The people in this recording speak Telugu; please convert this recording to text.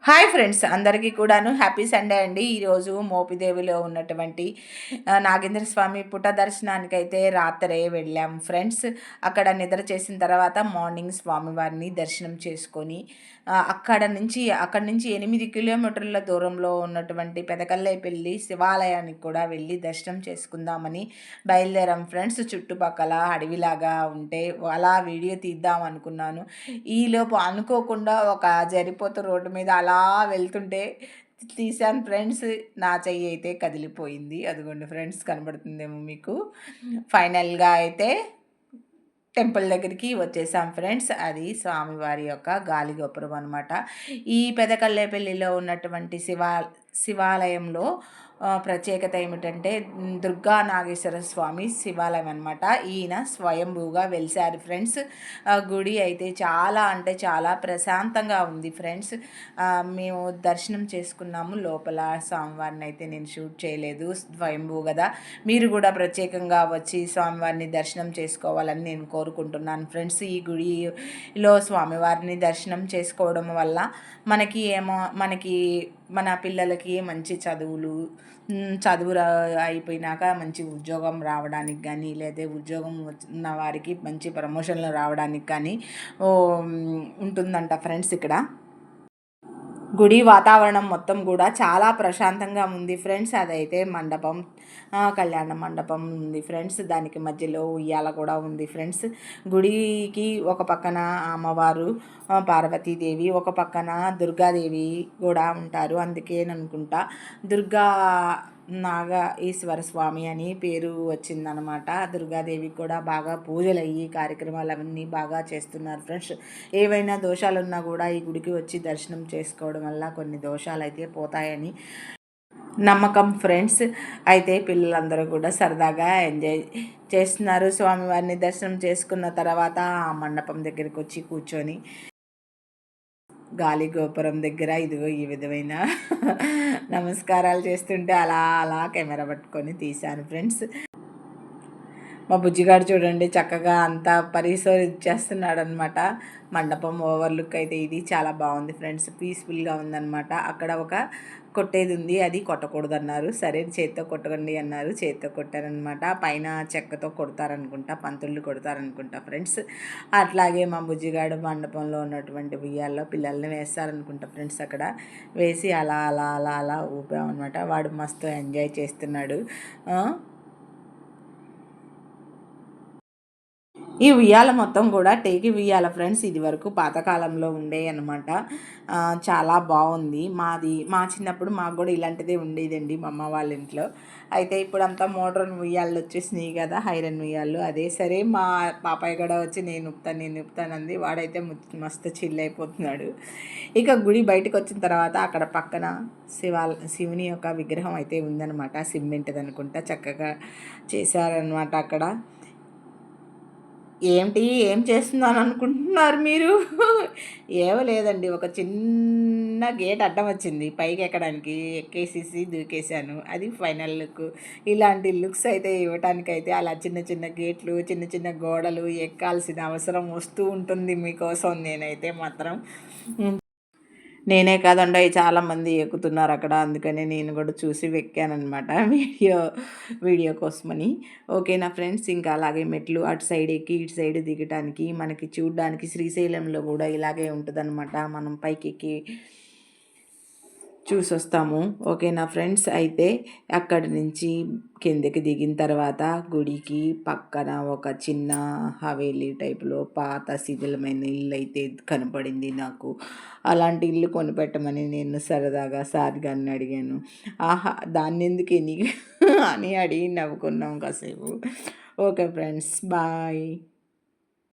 హాయ్ ఫ్రెండ్స్, అందరికీ కూడాను హ్యాపీ సండే అండి. ఈరోజు మోపిదేవిలో ఉన్నటువంటి నాగేంద్ర స్వామి పుట దర్శనానికైతే రాత్రే వెళ్ళాం ఫ్రెండ్స్. అక్కడ నిద్ర చేసిన తర్వాత మార్నింగ్ స్వామివారిని దర్శనం చేసుకొని అక్కడి నుంచి 8 కిలోమీటర్ల దూరంలో ఉన్నటువంటి పెదకల్లేపల్లి శివాలయానికి కూడా వెళ్ళి దర్శనం చేసుకుందామని బయలుదేరాం ఫ్రెండ్స్. చుట్టుపక్కల అడవిలాగా ఉంటే అలా వీడియో తీద్దాం అనుకున్నాను. ఈలోపు అనుకోకుండా ఒక జరిపోతు రోడ్డు మీద అలా వెళ్తుంటే తీశాను ఫ్రెండ్స్. నా చెయ్యి అయితే కదిలిపోయింది. అదిగోండి ఫ్రెండ్స్, కనబడుతుందేమో మీకు. ఫైనల్గా అయితే టెంపుల్ దగ్గరికి వచ్చేసాం ఫ్రెండ్స్. అది స్వామివారి యొక్క గాలిగోపురం అనమాట. ఈ పెదకల్లేపల్లిలో ఉన్నటువంటి శివాలయంలో ప్రత్యేకత ఏమిటంటే దుర్గా నాగేశ్వర స్వామి శివాలయం అనమాట. ఈయన స్వయంభూగా వెలిశారు ఫ్రెండ్స్. గుడి అయితే చాలా అంటే చాలా ప్రశాంతంగా ఉంది ఫ్రెండ్స్. మేము దర్శనం చేసుకున్నాము. లోపల స్వామివారిని అయితే నేను షూట్ చేయలేదు, స్వయంభూ కదా. మీరు కూడా ప్రత్యేకంగా వచ్చి స్వామివారిని దర్శనం చేసుకోవాలని నేను కోరుకుంటున్నాను ఫ్రెండ్స్. ఈ గుడిలో స్వామివారిని దర్శనం చేసుకోవడం వల్ల మనకి మన పిల్లలకి మంచి చదువు అయిపోయినాక మంచి ఉద్యోగం రావడానికి కానీ, లేదా ఉద్యోగం ఉన్న వారికి మంచి ప్రమోషన్లు రావడానికి కానీ ఉంటుందంట ఫ్రెండ్స్. ఇక్కడ గుడి వాతావరణం మొత్తం కూడా చాలా ప్రశాంతంగా ఉంది ఫ్రెండ్స్. అదైతే మండపం, కళ్యాణ మండపం ఉంది ఫ్రెండ్స్. దానికి మధ్యలో ఉయ్యాల కూడా ఉంది ఫ్రెండ్స్. గుడికి ఒక పక్కన అమ్మవారు పార్వతీదేవి, ఒక పక్కన దుర్గాదేవి కూడా ఉంటారు. అందుకేననుకుంటా దుర్గా నాగ ఈశ్వర స్వామి అని పేరు వచ్చిందనమాట. దుర్గాదేవికి కూడా బాగా పూజలు అయ్యి కార్యక్రమాలు అవన్నీ బాగా చేస్తున్నారు ఫ్రెండ్స్. ఏవైనా దోషాలున్నా కూడా ఈ గుడికి వచ్చి దర్శనం చేసుకోవడం వల్ల కొన్ని దోషాలు అయితే పోతాయని నమ్మకం ఫ్రెండ్స్. అయితే పిల్లలందరూ కూడా సరదాగా ఎంజాయ్ చేస్తున్నారు. స్వామివారిని దర్శనం చేసుకున్న తర్వాత ఆ మండపం దగ్గరికి వచ్చి కూర్చొని గాలి గోపురం దగ్గర ఇదిగో ఈ విధమైన నమస్కారాలు చేస్తుంటే అలా అలా కెమెరా పట్టుకొని తీశాను ఫ్రెండ్స్. మా బుజ్జిగాడు చూడండి చక్కగా అంతా పరిశోధించేస్తున్నాడు అనమాట. మండపం ఓవర్లుక్ అయితే ఇది చాలా బాగుంది ఫ్రెండ్స్. పీస్ఫుల్గా ఉందన్నమాట. అక్కడ ఒక కొట్టేది ఉంది, అది కొట్టకూడదు అన్నారు. సరే చేత్తో కొట్టకండి అన్నారు, చేత్తో కొట్టారనమాట. పైన చెక్కతో కొడతారనుకుంటా, పంతుళ్ళు కొడతారనుకుంటా ఫ్రెండ్స్. అట్లాగే మా బుజ్జిగాడు మండపంలో ఉన్నటువంటి ఉయ్యాల్లో పిల్లల్ని వేస్తారనుకుంటా ఫ్రెండ్స్. అక్కడ వేసి అలా అలా అలా అలా ఊపామన్నమాట. వాడు మస్తు ఎంజాయ్ చేస్తున్నాడు. ఈ ఉయ్యాల మొత్తం కూడా టేకి ఉయ్యాల ఫ్రెండ్స్. ఇది వరకు పాతకాలంలో ఉండే అనమాట. చాలా బాగుంది. మా చిన్నప్పుడు మాకు కూడా ఇలాంటిదే ఉండేదండి మా అమ్మ వాళ్ళ ఇంట్లో. అయితే ఇప్పుడు అంతా మోడ్రన్ ఉయ్యాళ్ళు వచ్చేసినాయి కదా, ఐరన్ ఉయ్యాళ్ళు. అదే సరే మా పాపాయి కూడా వచ్చి నేను ఉప్తానంది. వాడైతే మస్తు చిల్ అయిపోతున్నాడు. ఇక గుడి బయటకు వచ్చిన తర్వాత అక్కడ పక్కన శివుని యొక్క విగ్రహం అయితే ఉందన్నమాట. సిమెంట్ది అనుకుంటా, చక్కగా చేశారనమాట అక్కడ. ఏం చేస్తున్నాను అనుకుంటున్నారు మీరు? ఏమో లేదండి, ఒక చిన్న గేట్ అడ్డం వచ్చింది పైకి ఎక్కడానికి, ఎక్కేసేసి దూకేశాను. అది ఫైనల్ లుక్. ఇలాంటి లుక్స్ అయితే ఇవ్వటానికైతే అలా చిన్న చిన్న గేట్లు, చిన్న చిన్న గోడలు ఎక్కాల్సిన అవసరం వస్తూ ఉంటుంది మీకోసం. నేనైతే మాత్రం నేనే కాదండి, చాలామంది ఎక్కుతున్నారు అక్కడ. అందుకనే నేను కూడా చూసి వెక్కానమాట వీడియో కోసమని. ఓకేనా ఫ్రెండ్స్. ఇంకా అలాగే మెట్లు అటు సైడ్ ఎక్కి ఇటు సైడ్ దిగటానికి మనకి చూడడానికి శ్రీశైలంలో కూడా ఇలాగే ఉంటుందన్నమాట. మనం పైకి ఎక్కి చూసొస్తాము. ఓకేనా ఫ్రెండ్స్. అయితే అక్కడి నుంచి కిందకి దిగిన తర్వాత గుడికి పక్కన ఒక చిన్న హవేలీ టైప్లో పాత శిథిలమైన ఇల్లు అయితే కనపడింది నాకు. అలాంటి ఇల్లు కొనిపెట్టమని నేను సరదాగా సార్ గారిని అడిగాను. ఆహా, దాన్ని ఎందుకు అని అడిగి నవ్వుకున్నాం కాసేపు. Okay friends, bye.